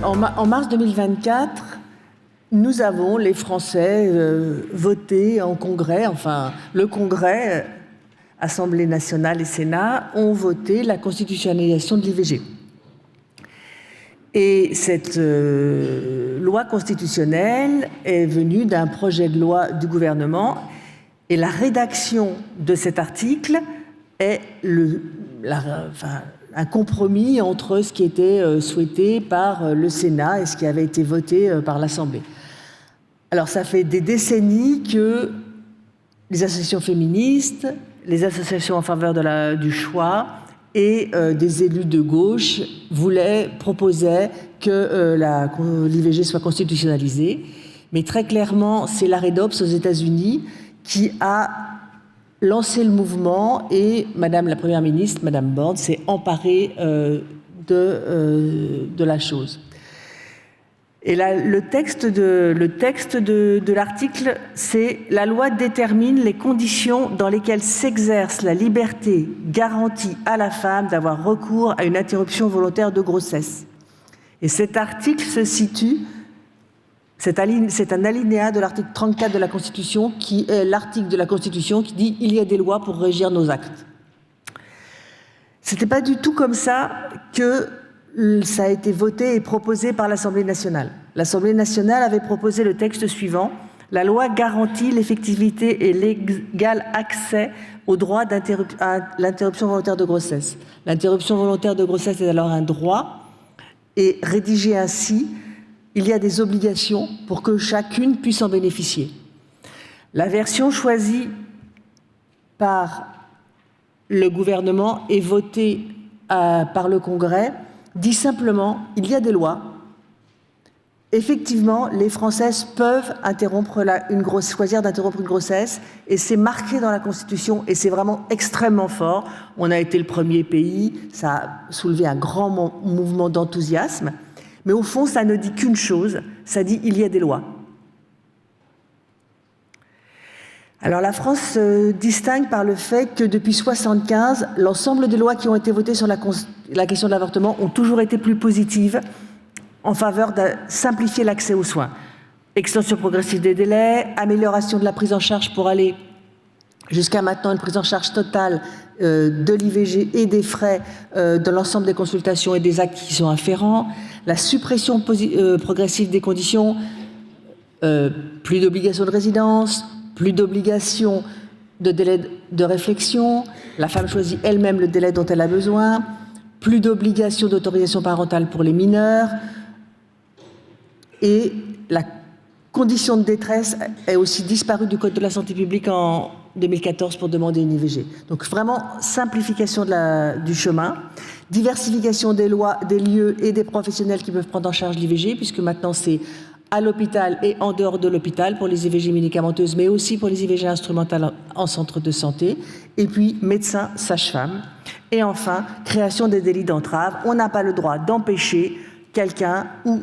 En mars 2024, nous avons, les Français, voté en Congrès, enfin le Congrès, Assemblée nationale et Sénat, ont voté la constitutionnalisation de l'IVG. Et cette loi constitutionnelle est venue d'un projet de loi du gouvernement, et la rédaction de cet article est un compromis entre ce qui était souhaité par le Sénat et ce qui avait été voté par l'Assemblée. Alors ça fait des décennies que les associations féministes, les associations en faveur du choix et des élus de gauche proposaient que l'IVG soit constitutionnalisée. Mais très clairement, c'est l'arrêt Dobbs aux États-Unis qui a lancé le mouvement, et Madame la Première ministre, Madame Borne, s'est emparée de la chose. Et là, le texte de l'article, c'est « La loi détermine les conditions dans lesquelles s'exerce la liberté garantie à la femme d'avoir recours à une interruption volontaire de grossesse ». Et cet article se situe, c'est un alinéa de l'article 34 de la Constitution, qui est l'article de la Constitution qui dit « Il y a des lois pour régir nos actes ». C'était pas du tout comme ça que ça a été voté et proposé par l'Assemblée nationale. L'Assemblée nationale avait proposé le texte suivant: la loi garantit l'effectivité et l'égal accès au droit à l'interruption volontaire de grossesse. L'interruption volontaire de grossesse est alors un droit, et rédigé ainsi, il y a des obligations pour que chacune puisse en bénéficier. La version choisie par le gouvernement et votée par le Congrès dit simplement: il y a des lois. Effectivement, les Françaises peuvent choisir d'interrompre une grossesse, et c'est marqué dans la Constitution, et c'est vraiment extrêmement fort. On a été le premier pays, ça a soulevé un grand mouvement d'enthousiasme, mais au fond, ça ne dit qu'une chose, ça dit: il y a des lois. Alors la France se distingue par le fait que depuis 1975, l'ensemble des lois qui ont été votées sur la question de l'avortement ont toujours été plus positives en faveur de simplifier l'accès aux soins. Extension progressive des délais, amélioration de la prise en charge pour aller jusqu'à maintenant une prise en charge totale de l'IVG et des frais de l'ensemble des consultations et des actes qui sont afférents, la suppression progressive des conditions, plus d'obligation de résidence, plus d'obligation de délai de réflexion, la femme choisit elle-même le délai dont elle a besoin, plus d'obligation d'autorisation parentale pour les mineurs, et la condition de détresse est aussi disparue du Code de la santé publique en 2014 pour demander une IVG. Donc vraiment, simplification du chemin, diversification des lois, des lieux et des professionnels qui peuvent prendre en charge l'IVG, puisque maintenant c'est à l'hôpital et en dehors de l'hôpital pour les IVG médicamenteuses, mais aussi pour les IVG instrumentales en centre de santé, et puis médecins, sages-femmes. Et enfin, création des délits d'entrave. On n'a pas le droit d'empêcher quelqu'un, ou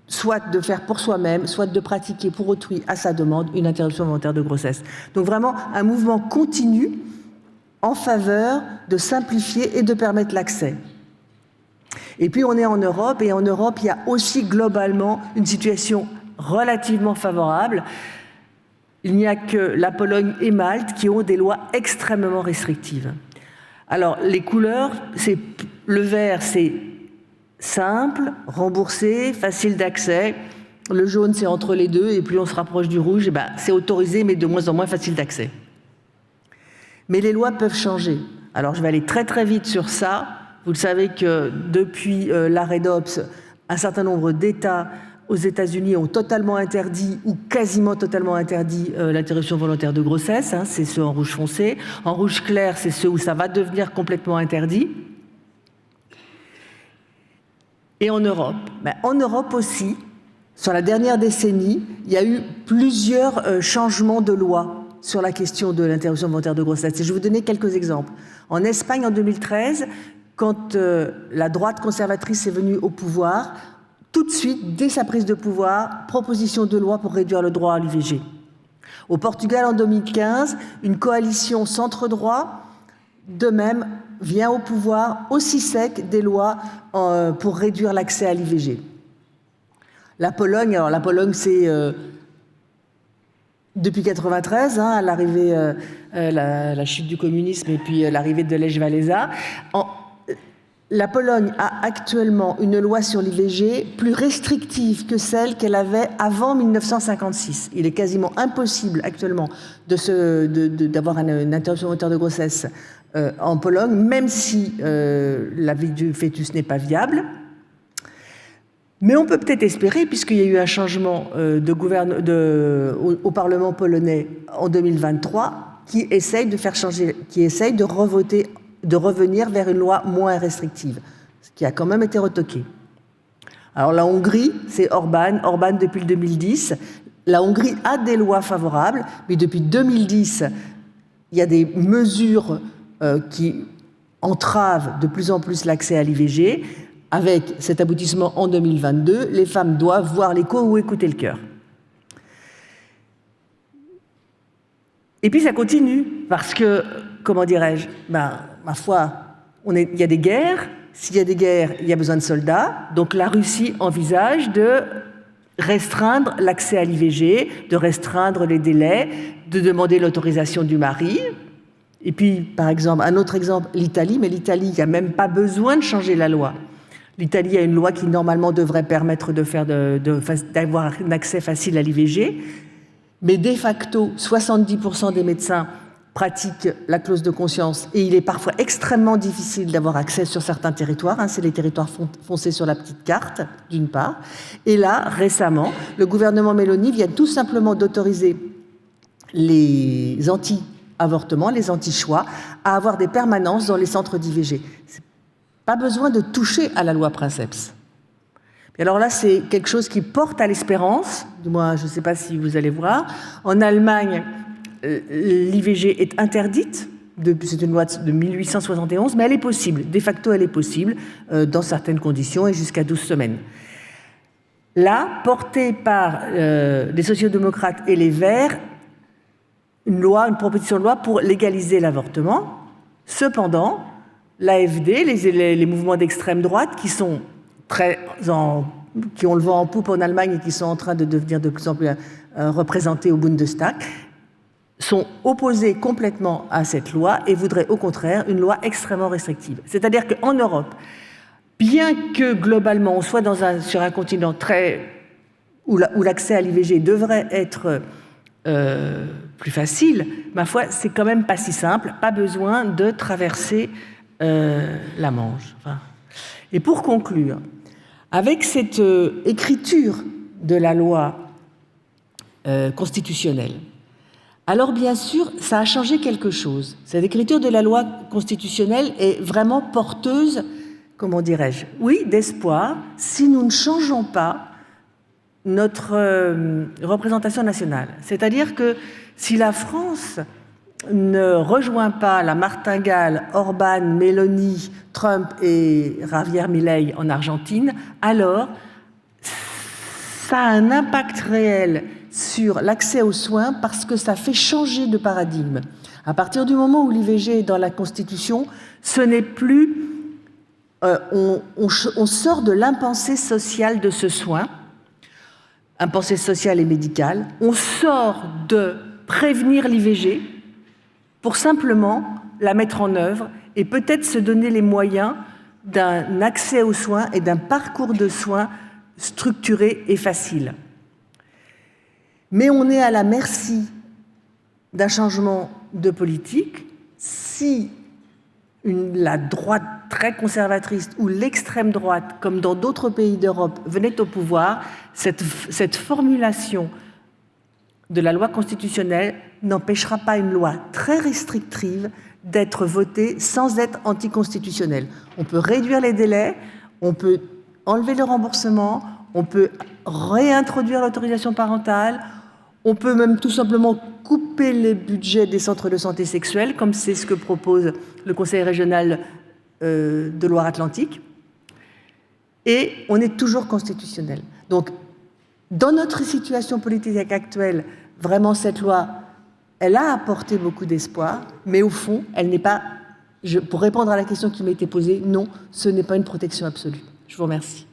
soit de faire pour soi-même, soit de pratiquer pour autrui à sa demande une interruption volontaire de grossesse. Donc vraiment un mouvement continu en faveur de simplifier et de permettre l'accès. Et puis on est en Europe, et en Europe il y a aussi globalement une situation relativement favorable. Il n'y a que la Pologne et Malte qui ont des lois extrêmement restrictives. Alors les couleurs, le vert c'est simple, remboursé, facile d'accès. Le jaune, c'est entre les deux, et plus on se rapproche du rouge, c'est autorisé, mais de moins en moins facile d'accès. Mais les lois peuvent changer. Alors, je vais aller très très vite sur ça. Vous le savez que depuis l'arrêt Dobbs, un certain nombre d'États aux États-Unis ont totalement interdit, ou quasiment totalement interdit, l'interruption volontaire de grossesse. C'est ceux en rouge foncé. En rouge clair, c'est ceux où ça va devenir complètement interdit. Et en Europe aussi, sur la dernière décennie, il y a eu plusieurs changements de loi sur la question de l'interruption volontaire de grossesse. Et je vais vous donner quelques exemples. En Espagne, en 2013, quand la droite conservatrice est venue au pouvoir, tout de suite, dès sa prise de pouvoir, proposition de loi pour réduire le droit à l'IVG. Au Portugal, en 2015, une coalition centre-droit, de même, vient au pouvoir aussi sec des lois pour réduire l'accès à l'IVG. La Pologne, alors la Pologne, c'est depuis 93, à l'arrivée, la chute du communisme et puis l'arrivée de Lech Walesa. La Pologne a actuellement une loi sur l'IVG plus restrictive que celle qu'elle avait avant 1956. Il est quasiment impossible actuellement d'avoir une interruption volontaire de grossesse en Pologne, même si la vie du fœtus n'est pas viable. Mais on peut peut-être espérer, puisqu'il y a eu un changement au Parlement polonais en 2023, qui essaye de faire changer, qui essaye de revoter, de revenir vers une loi moins restrictive, ce qui a quand même été retoqué. Alors la Hongrie, c'est Orbán depuis le 2010. La Hongrie a des lois favorables, mais depuis 2010, il y a des mesures qui entravent de plus en plus l'accès à l'IVG. Avec cet aboutissement en 2022, les femmes doivent voir l'écho ou écouter le cœur. Et puis ça continue, parce que, comment dirais-je, ma foi, il y a des guerres. S'il y a des guerres, il y a besoin de soldats. Donc la Russie envisage de restreindre l'accès à l'IVG, de restreindre les délais, de demander l'autorisation du mari. Et puis, par exemple, un autre exemple, l'Italie. Mais l'Italie, il n'y a même pas besoin de changer la loi. L'Italie a une loi qui, normalement, devrait permettre d'avoir un accès facile à l'IVG. Mais de facto, 70% des médecins pratiquent la clause de conscience et il est parfois extrêmement difficile d'avoir accès sur certains territoires. C'est les territoires foncés sur la petite carte, d'une part. Et là, récemment, le gouvernement Meloni vient tout simplement d'autoriser les anti-avortements, les anti-choix, à avoir des permanences dans les centres d'IVG. Pas besoin de toucher à la loi Princeps. Et alors là, c'est quelque chose qui porte à l'espérance. Du moins, je ne sais pas si vous allez voir. En Allemagne, l'IVG est interdite. C'est une loi de 1871, mais elle est possible. De facto, elle est possible dans certaines conditions et jusqu'à 12 semaines. Là, portée par les sociodémocrates et les Verts, une proposition de loi pour légaliser l'avortement. Cependant, l'AfD, les mouvements d'extrême droite qui ont le vent en poupe en Allemagne et qui sont en train de devenir de plus en plus représentés au Bundestag, sont opposés complètement à cette loi et voudraient au contraire une loi extrêmement restrictive. C'est-à-dire qu'en Europe, bien que globalement on soit sur un continent où l'accès à l'IVG devrait être plus facile, ma foi, c'est quand même pas si simple, pas besoin de traverser la Manche. Et pour conclure, avec cette écriture de la loi constitutionnelle, alors bien sûr, ça a changé quelque chose. Cette écriture de la loi constitutionnelle est vraiment porteuse, comment dirais-je, oui, d'espoir, si nous ne changeons pas notre représentation nationale. C'est-à-dire que si la France ne rejoint pas la martingale Orbán, Meloni, Trump et Javier Milei en Argentine, alors ça a un impact réel sur l'accès aux soins parce que ça fait changer de paradigme. À partir du moment où l'IVG est dans la Constitution, ce n'est plus... on sort de l'impensé social de ce soin, impensé social et médical, on sort de prévenir l'IVG pour simplement la mettre en œuvre et peut-être se donner les moyens d'un accès aux soins et d'un parcours de soins structuré et facile. Mais on est à la merci d'un changement de politique. Si la droite très conservatrice ou l'extrême droite, comme dans d'autres pays d'Europe, venait au pouvoir, cette formulation de la loi constitutionnelle n'empêchera pas une loi très restrictive d'être votée sans être anticonstitutionnelle. On peut réduire les délais, on peut enlever le remboursement, on peut réintroduire l'autorisation parentale, on peut même tout simplement couper les budgets des centres de santé sexuelle, comme c'est ce que propose le Conseil régional de Loire-Atlantique. Et on est toujours constitutionnel. Donc, dans notre situation politique actuelle, vraiment cette loi, elle a apporté beaucoup d'espoir, mais au fond, elle n'est pas, pour répondre à la question qui m'a été posée, non, ce n'est pas une protection absolue. Je vous remercie.